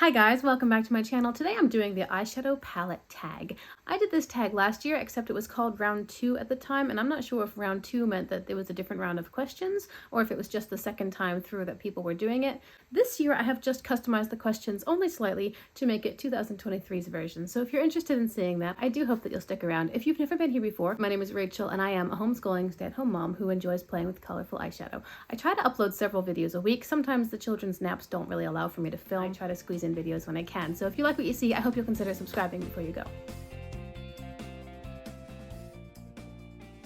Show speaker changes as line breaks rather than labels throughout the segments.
Hi guys, welcome back to my channel. Today I'm doing the eyeshadow palette tag. I did this tag last year, except it was called round 2 at the time, and I'm not sure if round 2 meant that there was a different round of questions or if it was just the second time through that people were doing it. This year I have just customized the questions only slightly to make it 2023's version. So if you're interested in seeing that, I do hope that you'll stick around. If you've never been here before, my name is Rachel and I am a homeschooling stay-at-home mom who enjoys playing with colorful eyeshadow. I try to upload several videos a week. Sometimes the children's naps don't really allow for me to film. I try to squeeze in videos when I can. So if you like what you see, I hope you'll consider subscribing before you go.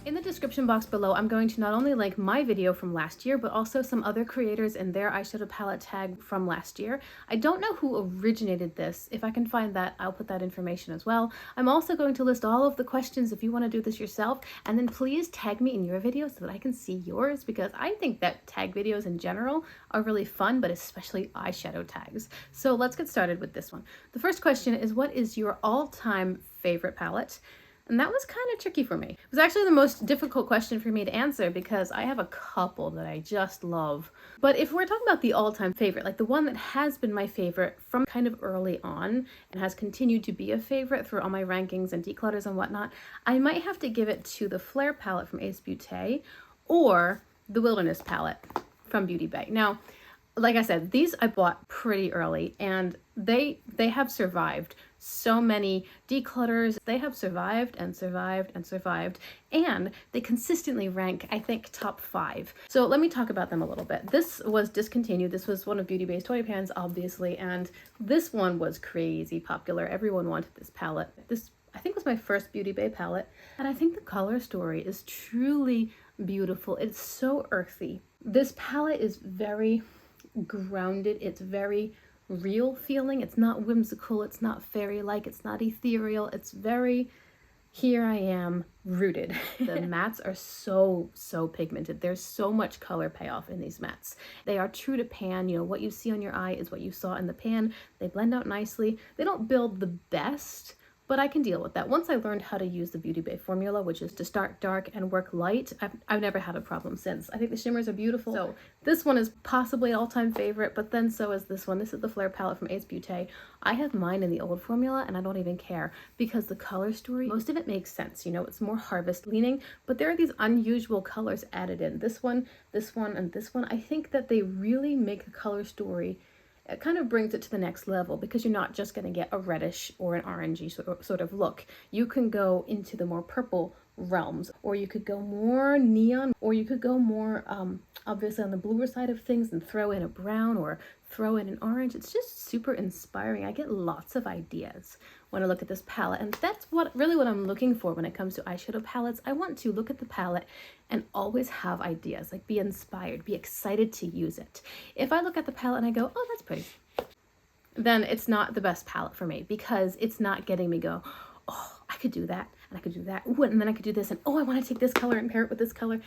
In the description box below, I'm going to not only link my video from last year, but also some other creators and their eyeshadow palette tag from last year. I don't know who originated this. If I can find that, I'll put that information as well. I'm also going to list all of the questions if you want to do this yourself, and then please tag me in your video so that I can see yours, because I think that tag videos in general are really fun, but especially eyeshadow tags. So let's get started with this one. The first question is, what is your all-time favorite palette? And that was kind of tricky for me. It was actually the most difficult question for me to answer because I have a couple that I just love. But if we're talking about the all-time favorite, like the one that has been my favorite from kind of early on and has continued to be a favorite through all my rankings and declutters and whatnot, I might have to give it to the Flare palette from Ace Beauté or the Wilderness palette from Beauty Bay. Now, like I said, these I bought pretty early and they have survived so many declutters. They have survived and survived and survived, and they consistently rank, I think, top 5. So let me talk about them a little bit. This was discontinued. This was one of Beauty Bay's toy pans, obviously, and this one was crazy popular. Everyone wanted this palette. This, I think, was my first Beauty Bay palette, and I think the color story is truly beautiful. It's so earthy. This palette is very grounded. It's very real feeling. It's not whimsical. It's not fairy-like. It's not ethereal. It's very, here I am, rooted. The mattes are so pigmented. There's so much color payoff in these mattes. They are true to pan. You know, what you see on your eye is what you saw in the pan. They blend out nicely. They don't build the best, but I can deal with that. Once I learned how to use the Beauty Bay formula, which is to start dark and work light, I've never had a problem since. I think the shimmers are beautiful. So this one is possibly an all-time favorite, but then so is this one. This is the Flare palette from Ace Beauté. I have mine in the old formula and I don't even care because the color story, most of it makes sense. You know, it's more harvest leaning, but there are these unusual colors added in. This one, and this one. I think that they really make the color story, it kind of brings it to the next level because you're not just going to get a reddish or an orangey sort of look. You can go into the more purple realms, or you could go more neon, or you could go more obviously on the bluer side of things and throw in a brown or throw in an orange. It's just super inspiring. I get lots of ideas when I look at this palette, and that's really what I'm looking for when it comes to eyeshadow palettes. I want to look at the palette and always have ideas, like be inspired, be excited to use it. If I look at the palette and I go, oh, that's pretty, then it's not the best palette for me because it's not getting me go, oh, I could do that and I could do that. Ooh, and then I could do this, and oh, I want to take this color and pair it with this color.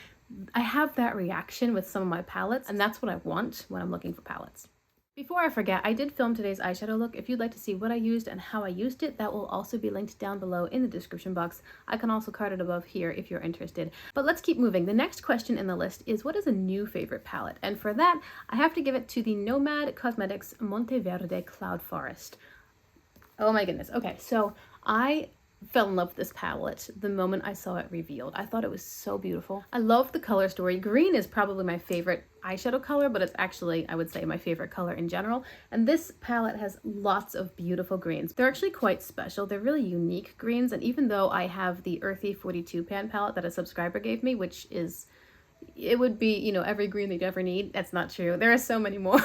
I have that reaction with some of my palettes, and that's what I want when I'm looking for palettes. Before I forget, I did film today's eyeshadow look. If you'd like to see what I used and how I used it, that will also be linked down below in the description box. I can also card it above here if you're interested. But let's keep moving. The next question in the list is, what is a new favorite palette? And for that, I have to give it to the Nomad Cosmetics Monteverde Cloud Forest. Oh my goodness. Okay, so I fell in love with this palette the moment I saw it revealed. I thought it was so beautiful. I love the color story. Green is probably my favorite eyeshadow color, but it's actually, I would say, my favorite color in general. And this palette has lots of beautiful greens. They're actually quite special. They're really unique greens. And even though I have the Earthy 42 pan palette that a subscriber gave me, which is, it would be, you know, every green that you ever need. That's not true. There are so many more.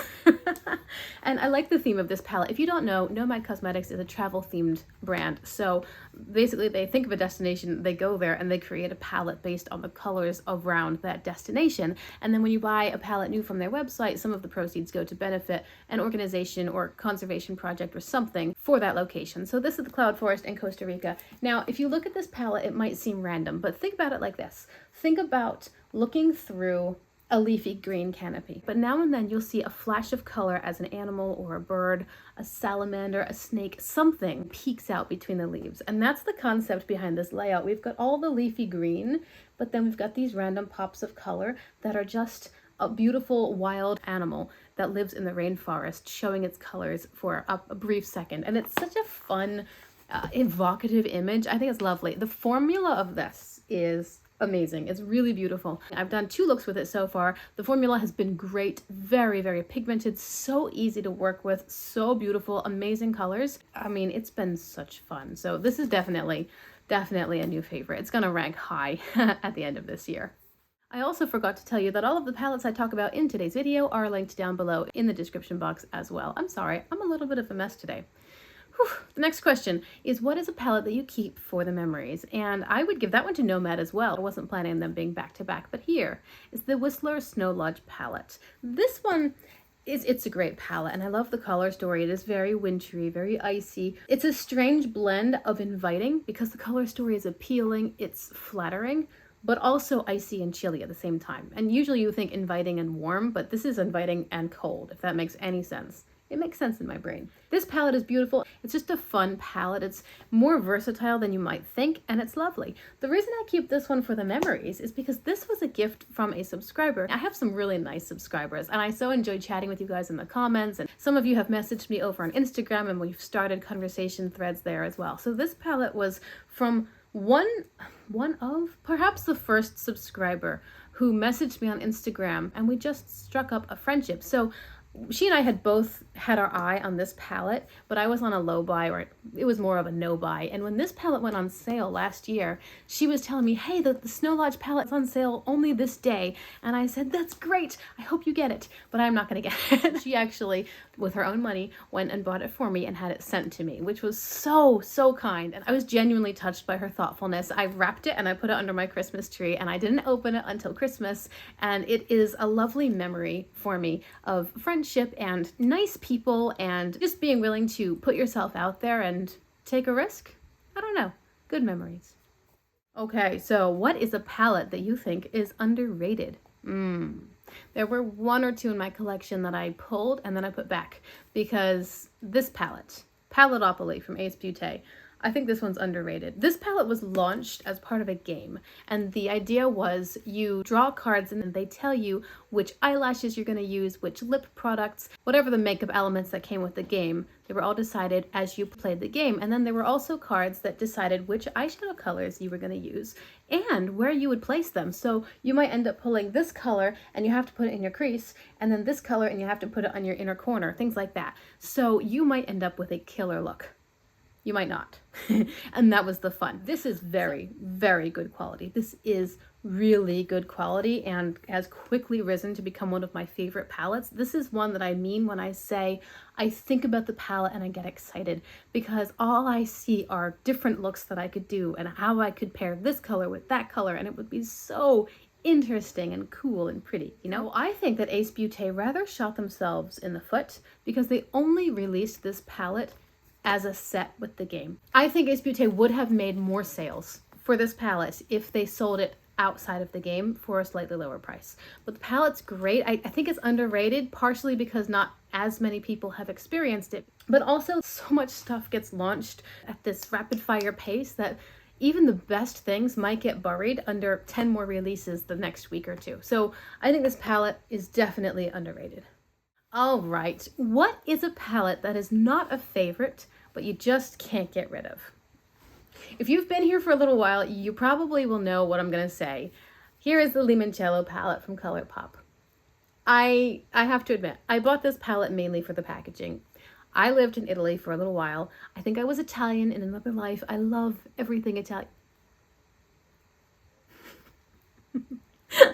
And I like the theme of this palette. If you don't know, Nomad Cosmetics is a travel themed brand. So basically they think of a destination, they go there and they create a palette based on the colors around that destination. And then when you buy a palette new from their website, some of the proceeds go to benefit an organization or conservation project or something for that location. So this is the Cloud Forest in Costa Rica. Now, if you look at this palette, it might seem random, but think about it like this. Think about looking through a leafy green canopy, but now and then you'll see a flash of color as an animal or a bird, a salamander, a snake, something peeks out between the leaves. And that's the concept behind this layout. We've got all the leafy green, but then we've got these random pops of color that are just a beautiful wild animal that lives in the rainforest showing its colors for a brief second. And it's such a fun, evocative image. I think it's lovely. The formula of this is amazing. It's really beautiful. I've done 2 looks with it so far. The formula has been great. Very, very pigmented. So easy to work with. So beautiful. Amazing colors. I mean, it's been such fun. So this is definitely a new favorite. It's gonna rank high at the end of this year. I also forgot to tell you that all of the palettes I talk about in today's video are linked down below in the description box as well. I'm sorry, I'm a little bit of a mess today. Whew. The next question is, what is a palette that you keep for the memories? And I would give that one to Nomad as well. I wasn't planning on them being back to back, but here is the Whistler Snow Lodge palette. This one it's a great palette, and I love the color story. It is very wintry, very icy. It's a strange blend of inviting because the color story is appealing, it's flattering, but also icy and chilly at the same time. And usually you think inviting and warm, but this is inviting and cold, if that makes any sense. It makes sense in my brain. This palette is beautiful. It's just a fun palette. It's more versatile than you might think, and it's lovely. The reason I keep this one for the memories is because this was a gift from a subscriber. I have some really nice subscribers, and I so enjoyed chatting with you guys in the comments, and some of you have messaged me over on Instagram, and we've started conversation threads there as well. So this palette was from one of perhaps the first subscriber who messaged me on Instagram, and we just struck up a friendship. So she and I had both had our eye on this palette, but I was on a low buy, or it was more of a no buy. And when this palette went on sale last year, she was telling me, hey, the Snow Lodge palette's on sale only this day. And I said, that's great. I hope you get it, but I'm not going to get it. She actually, with her own money, went and bought it for me and had it sent to me, which was so, so kind. And I was genuinely touched by her thoughtfulness. I wrapped it and I put it under my Christmas tree, and I didn't open it until Christmas. And it is a lovely memory for me of friendship and nice people and just being willing to put yourself out there and take a risk. I don't know. Good memories. Okay, so what is a palette that you think is underrated? There were 1 or 2 in my collection that I pulled and then I put back because this palette, Paletopoly from Ace Beauté, I think this one's underrated. This palette was launched as part of a game, and the idea was you draw cards and then they tell you which eyelashes you're going to use, which lip products, whatever the makeup elements that came with the game. They were all decided as you played the game, and then there were also cards that decided which eyeshadow colors you were going to use and where you would place them. So you might end up pulling this color and you have to put it in your crease, and then this color and you have to put it on your inner corner, things like that. So you might end up with a killer look. You might not. And that was the fun. This is very, very good quality. This is really good quality and has quickly risen to become one of my favorite palettes. This is one that I mean when I say I think about the palette and I get excited, because all I see are different looks that I could do and how I could pair this color with that color, and it would be so interesting and cool and pretty, you know? I think that Ace Beauté rather shot themselves in the foot because they only released this palette as a set with the game. I think Ace Beauté would have made more sales for this palette if they sold it outside of the game for a slightly lower price. But the palette's great. I think it's underrated, partially because not as many people have experienced it, but also so much stuff gets launched at this rapid fire pace that even the best things might get buried under 10 more releases the next week or 2. So I think this palette is definitely underrated. All right, what is a palette that is not a favorite, but you just can't get rid of? If you've been here for a little while, you probably will know what I'm gonna say. Here is the Limoncello palette from Colourpop. I have to admit, I bought this palette mainly for the packaging. I lived in Italy for a little while. I think I was Italian in another life. I love everything Italian.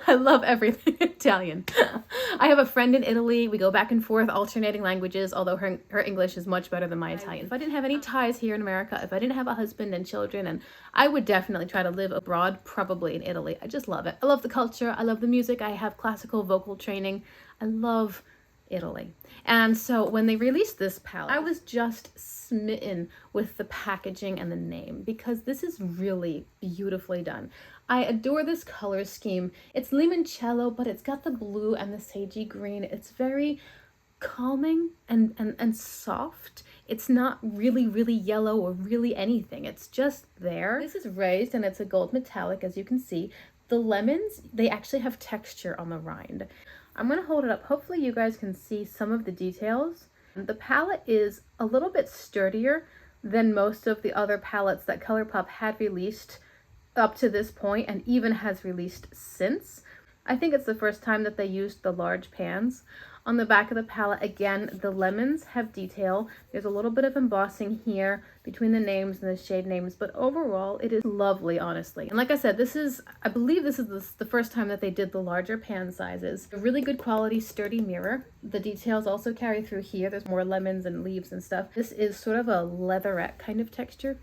I love everything Italian. I have a friend in Italy. We go back and forth alternating languages, although her English is much better than my Italian. If I didn't have any ties here in America, if I didn't have a husband and children, and I would definitely try to live abroad, probably in Italy. I just love it. I love the culture. I love the music. I have classical vocal training. I love Italy. And so when they released this palette, I was just smitten with the packaging and the name, because this is really beautifully done. I adore this color scheme. It's limoncello, but it's got the blue and the sagey green. It's very calming and soft. It's not really, really yellow or really anything. It's just there. This is raised and it's a gold metallic, as you can see. The lemons, they actually have texture on the rind. I'm going to hold it up. Hopefully you guys can see some of the details. The palette is a little bit sturdier than most of the other palettes that Colourpop had released up to this point and even has released since. I think it's the first time that they used the large pans. On the back of the palette, again, the lemons have detail. There's a little bit of embossing here between the names and the shade names, but overall it is lovely, honestly. And like I said, I believe this is the first time that they did the larger pan sizes. A really good quality, sturdy mirror. The details also carry through here. There's more lemons and leaves and stuff. This is sort of a leatherette kind of texture.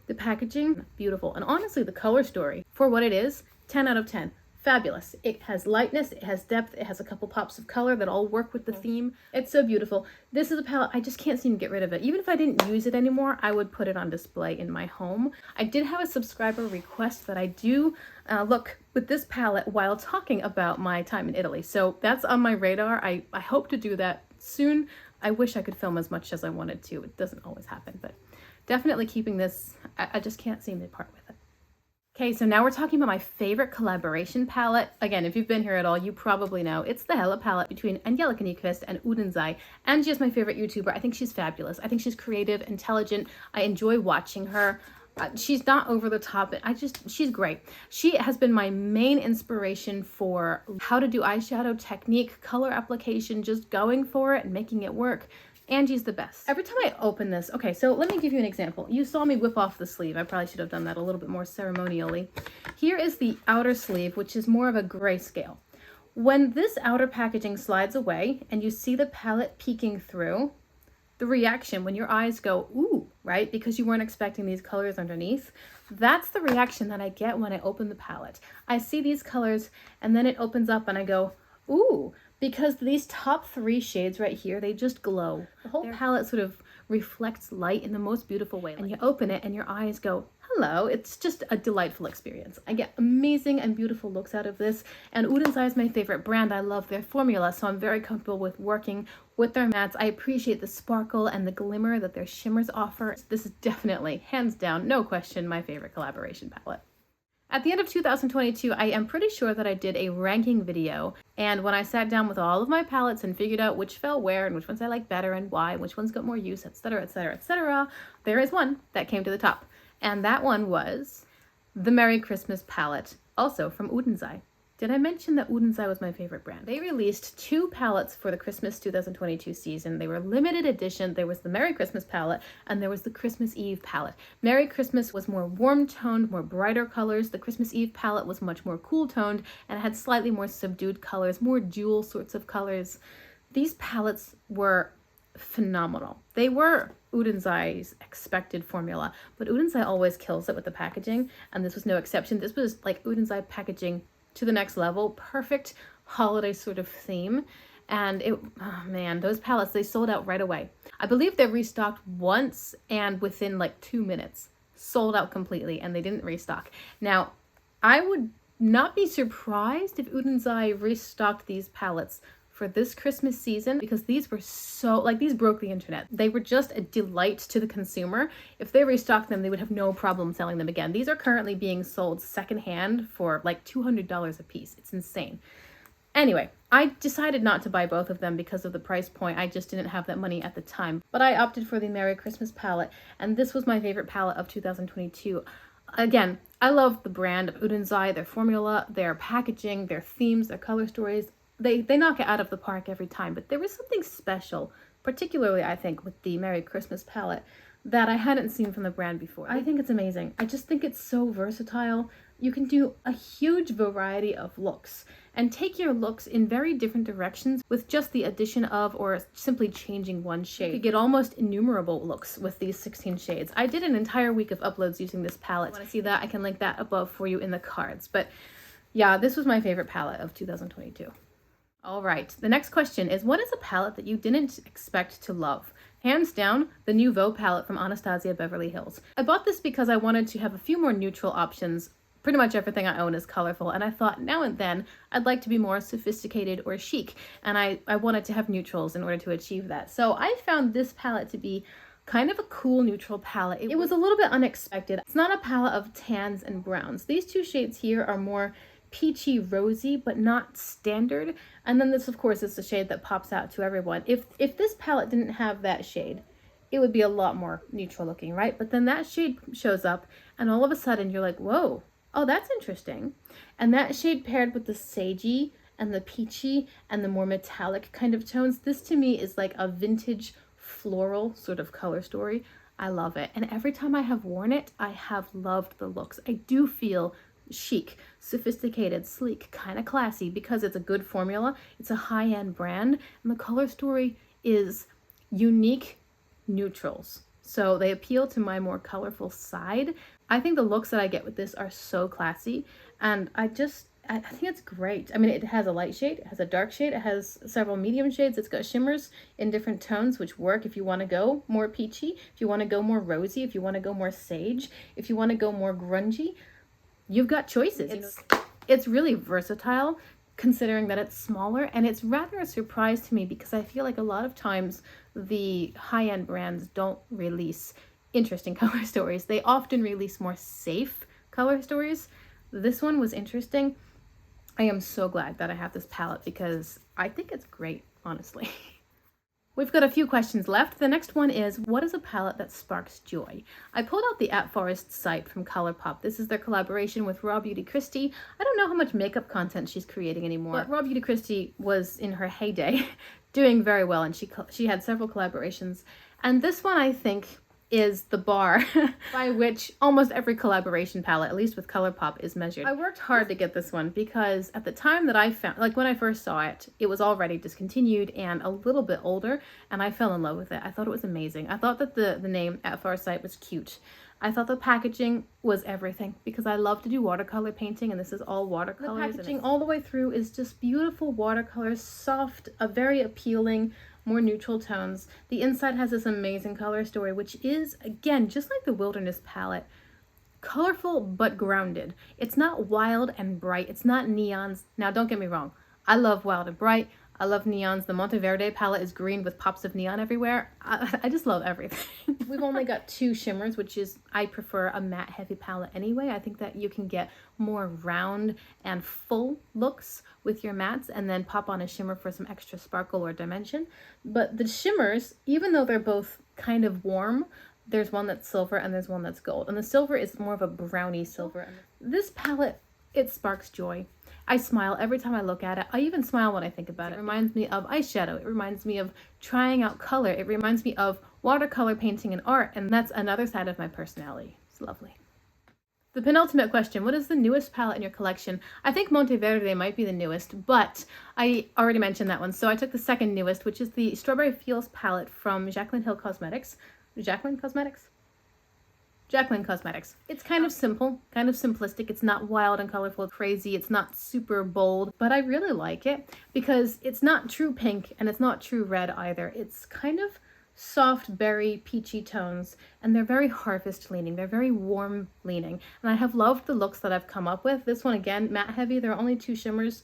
The packaging, beautiful. And honestly, the color story, for what it is, 10 out of 10. Fabulous. It has lightness, it has depth, it has a couple pops of color that all work with the theme. It's so beautiful. This is a palette, I just can't seem to get rid of it. Even if I didn't use it anymore, I would put it on display in my home. I did have a subscriber request that I do look with this palette while talking about my time in Italy. So that's on my radar. I hope to do that soon. I wish I could film as much as I wanted to. It doesn't always happen, but definitely keeping this, I just can't seem to part with it. Okay, so now we're talking about my favorite collaboration palette. Again, if you've been here at all, you probably know it's the Hella palette between Angelica Nyqvist and Udenzai. Angie is my favorite YouTuber. I think she's fabulous. I think she's creative, intelligent. I enjoy watching her. She's not over the top. She's great. She has been my main inspiration for how to do eyeshadow technique, color application, just going for it and making it work. Angie's the best. Every time I open this, okay, so let me give you an example. You saw me whip off the sleeve. I probably should have done that a little bit more ceremonially. Here is the outer sleeve, which is more of a grayscale. When this outer packaging slides away and you see the palette peeking through, the reaction when your eyes go, ooh, right? Because you weren't expecting these colors underneath. That's the reaction that I get when I open the palette. I see these colors and then it opens up and I go, ooh, because these top 3 shades right here, they just glow. The whole palette sort of reflects light in the most beautiful way. And you open it and your eyes go, hello. It's just a delightful experience. I get amazing and beautiful looks out of this. And Udenzai is my favorite brand. I love their formula, so I'm very comfortable with working with their mattes. I appreciate the sparkle and the glimmer that their shimmers offer. This is definitely, hands down, no question, my favorite collaboration palette. At the end of 2022, I am pretty sure that I did a ranking video, and when I sat down with all of my palettes and figured out which fell where and which ones I like better and why, and which ones got more use, etc., etc., etc., there is one that came to the top, and that one was the Merry Christmas palette, also from Udenzai. Did I mention that Udenzai was my favorite brand? They released 2 palettes for the Christmas 2022 season. They were limited edition. There was the Merry Christmas palette and there was the Christmas Eve palette. Merry Christmas was more warm toned, more brighter colors. The Christmas Eve palette was much more cool toned and had slightly more subdued colors, more jewel sorts of colors. These palettes were phenomenal. They were Udenzai's expected formula, but Udenzai always kills it with the packaging, and this was no exception. This was like Udenzai packaging to the next level. Perfect holiday sort of theme. And oh man, those palettes, they sold out right away. I believe they restocked once and within like 2 minutes, sold out completely, and they didn't restock. Now, I would not be surprised if Udenzai restocked these palettes for this Christmas season, because these were so, like, these broke the internet. They were just a delight to the consumer. If they restocked them, they would have no problem selling them again. These are currently being sold secondhand for like $200 a piece. It's insane. Anyway, I decided not to buy both of them because of the price point. I just didn't have that money at the time. But I opted for the Merry Christmas palette, and this was my favorite palette of 2022. Again, I love the brand of Udenzai, their formula, their packaging, their themes, their color stories. They knock it out of the park every time, but there was something special, particularly I think with the Merry Christmas palette, that I hadn't seen from the brand before. I think it's amazing. I just think it's so versatile. You can do a huge variety of looks and take your looks in very different directions with just the addition of or simply changing one shade. You could get almost innumerable looks with these 16 shades. I did an entire week of uploads using this palette. If you want to see that, I can link that above for you in the cards. But yeah, this was my favorite palette of 2022. All right, the next question is, what is a palette that you didn't expect to love? Hands down, the Nouveau palette from Anastasia Beverly Hills. I bought this because I wanted to have a few more neutral options. Pretty much everything I own is colorful, and I thought now and then I'd like to be more sophisticated or chic, and I wanted to have neutrals in order to achieve that. So I found this palette to be kind of a cool neutral palette. It was a little bit unexpected. It's not a palette of tans and browns. These 2 shades here are more peachy rosy, but not standard. And then this, of course, is the shade that pops out to everyone. If this palette didn't have that shade, it would be a lot more neutral looking, right? But then that shade shows up and all of a sudden you're like, whoa, oh, that's interesting. And that shade paired with the sagey and the peachy and the more metallic kind of tones, this to me is like a vintage floral sort of color story. I love it. And every time I have worn it, I have loved the looks. I do feel chic, sophisticated, sleek, kind of classy because it's a good formula. It's a high-end brand and the color story is unique neutrals. So they appeal to my more colorful side. I think the looks that I get with this are so classy and I think it's great. I mean, it has a light shade, it has a dark shade, it has several medium shades, it's got shimmers in different tones which work if you want to go more peachy, if you want to go more rosy, if you want to go more sage, if you want to go more grungy. You've got choices. It's really versatile considering that it's smaller, and it's rather a surprise to me because I feel like a lot of times the high-end brands don't release interesting color stories. They often release more safe color stories. This one was interesting. I am so glad that I have this palette because I think it's great, honestly. We've got a few questions left. The next one is, what is a palette that sparks joy? I pulled out the At Forest site from Colourpop. This is their collaboration with Raw Beauty Christie. I don't know how much makeup content she's creating anymore, but Raw Beauty Christie was in her heyday doing very well, and she had several collaborations. And this one, I think, is the bar by which almost every collaboration palette, at least with Colourpop, is measured. I worked hard to get this one because at the time that I found, like when I first saw it, it was already discontinued and a little bit older, and I fell in love with it. I thought it was amazing. I thought that the name At Farsight was cute. I thought the packaging was everything because I love to do watercolor painting, and this is all watercolors. The packaging all the way through is just beautiful watercolors, soft, very appealing, more neutral tones. The inside has this amazing color story, which is, again, just like the Wilderness palette, colorful but grounded. It's not wild and bright. It's not neons. Now, don't get me wrong. I love wild and bright. I love neons. The Monteverde palette is green with pops of neon everywhere. I just love everything. We've only got 2 shimmers, which is, I prefer a matte heavy palette anyway. I think that you can get more round and full looks with your mattes and then pop on a shimmer for some extra sparkle or dimension. But the shimmers, even though they're both kind of warm, there's one that's silver and there's one that's gold. And the silver is more of a brownie silver. This palette, it sparks joy. I smile every time I look at it. I even smile when I think about it. It reminds me of eyeshadow. It reminds me of trying out color. It reminds me of watercolor painting and art, and that's another side of my personality. It's lovely. The penultimate question, what is the newest palette in your collection? I think Monteverde might be the newest, but I already mentioned that one. So I took the second newest, which is the Strawberry Feels palette from Jaclyn Hill Cosmetics. Jaclyn Cosmetics? Jaclyn Cosmetics. It's kind of simple, kind of simplistic. It's not wild and colorful, crazy. It's not super bold, but I really like it because it's not true pink and it's not true red either. It's kind of soft berry peachy tones, and they're very harvest leaning. They're very warm leaning, and I have loved the looks that I've come up with. This one, again, matte heavy. There are only 2 shimmers,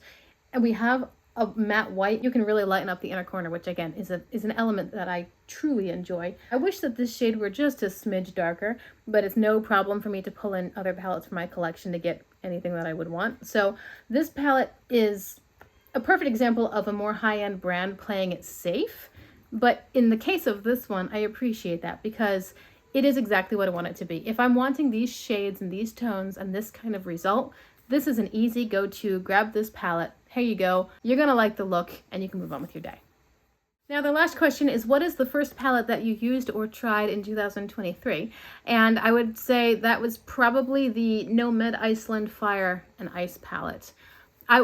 and we have a matte white. You can really lighten up the inner corner, which again is an element that I truly enjoy. I wish that this shade were just a smidge darker, but it's no problem for me to pull in other palettes from my collection to get anything that I would want. So this palette is a perfect example of a more high-end brand playing it safe. But in the case of this one, I appreciate that because it is exactly what I want it to be. If I'm wanting these shades and these tones and this kind of result, this is an easy go-to. Grab this palette. Here you go. You're gonna like the look and you can move on with your day. Now the last question is, what is the first palette that you used or tried in 2023? And I would say that was probably the Nomad Iceland Fire and Ice palette.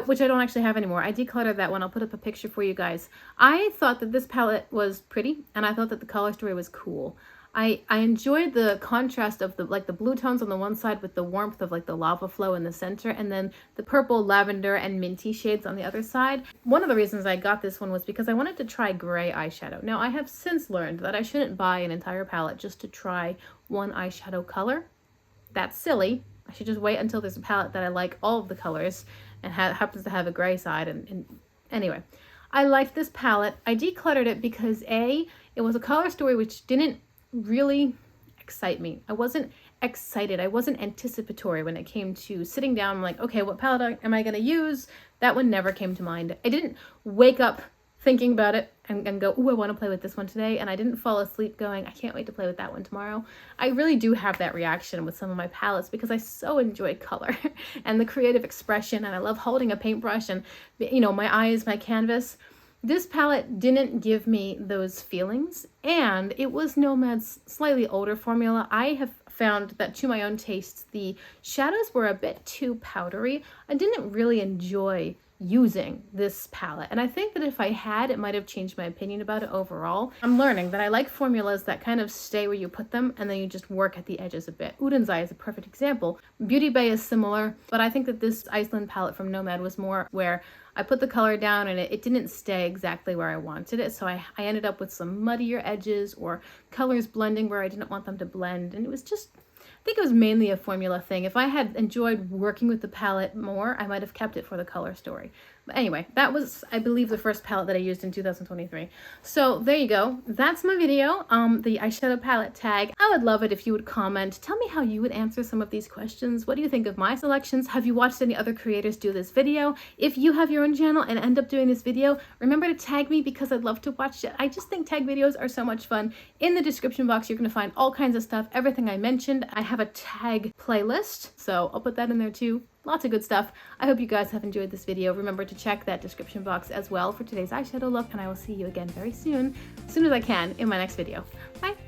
Which I don't actually have anymore. I decluttered that one. I'll put up a picture for you guys. I thought that this palette was pretty, and I thought that the color story was cool. I enjoyed the contrast of the blue tones on the one side with the warmth of like the lava flow in the center, and then the purple, lavender, and minty shades on the other side. One of the reasons I got this one was because I wanted to try gray eyeshadow. Now I have since learned that I shouldn't buy an entire palette just to try one eyeshadow color. That's silly. I should just wait until there's a palette that I like all of the colors and happens to have a gray side. And anyway, I liked this palette. I decluttered it because it was a color story which didn't really excite me. I wasn't excited. I wasn't anticipatory when it came to sitting down. I'm like, okay, what palette am I going to use? That one never came to mind. I didn't wake up thinking about it and go, oh, I want to play with this one today. And I didn't fall asleep going, I can't wait to play with that one tomorrow. I really do have that reaction with some of my palettes because I so enjoy color and the creative expression. And I love holding a paintbrush and, you know, my eye is my canvas. This palette didn't give me those feelings, and it was Nomad's slightly older formula. I have found that to my own taste, the shadows were a bit too powdery. I didn't really enjoy using this palette, and I think that if I had, it might have changed my opinion about it overall. I'm learning that I like formulas that kind of stay where you put them and then you just work at the edges a bit. Uden's Eye is a perfect example. Beauty Bay is similar, but I think that this Iceland palette from Nomad was more where I put the color down and it didn't stay exactly where I wanted it, so I ended up with some muddier edges or colors blending where I didn't want them to blend, and it was just, I think it was mainly a formula thing. If I had enjoyed working with the palette more, I might have kept it for the color story. But anyway, that was, I believe, the first palette that I used in 2023. So there you go. That's my video, the eyeshadow palette tag. I would love it if you would comment. Tell me how you would answer some of these questions. What do you think of my selections? Have you watched any other creators do this video? If you have your own channel and end up doing this video, remember to tag me because I'd love to watch it. I just think tag videos are so much fun. In the description box, you're going to find all kinds of stuff, everything I mentioned. I have a tag playlist, so I'll put that in there too. Lots of good stuff. I hope you guys have enjoyed this video. Remember to check that description box as well for today's eyeshadow look, and I will see you again very soon, as soon as I can, in my next video. Bye!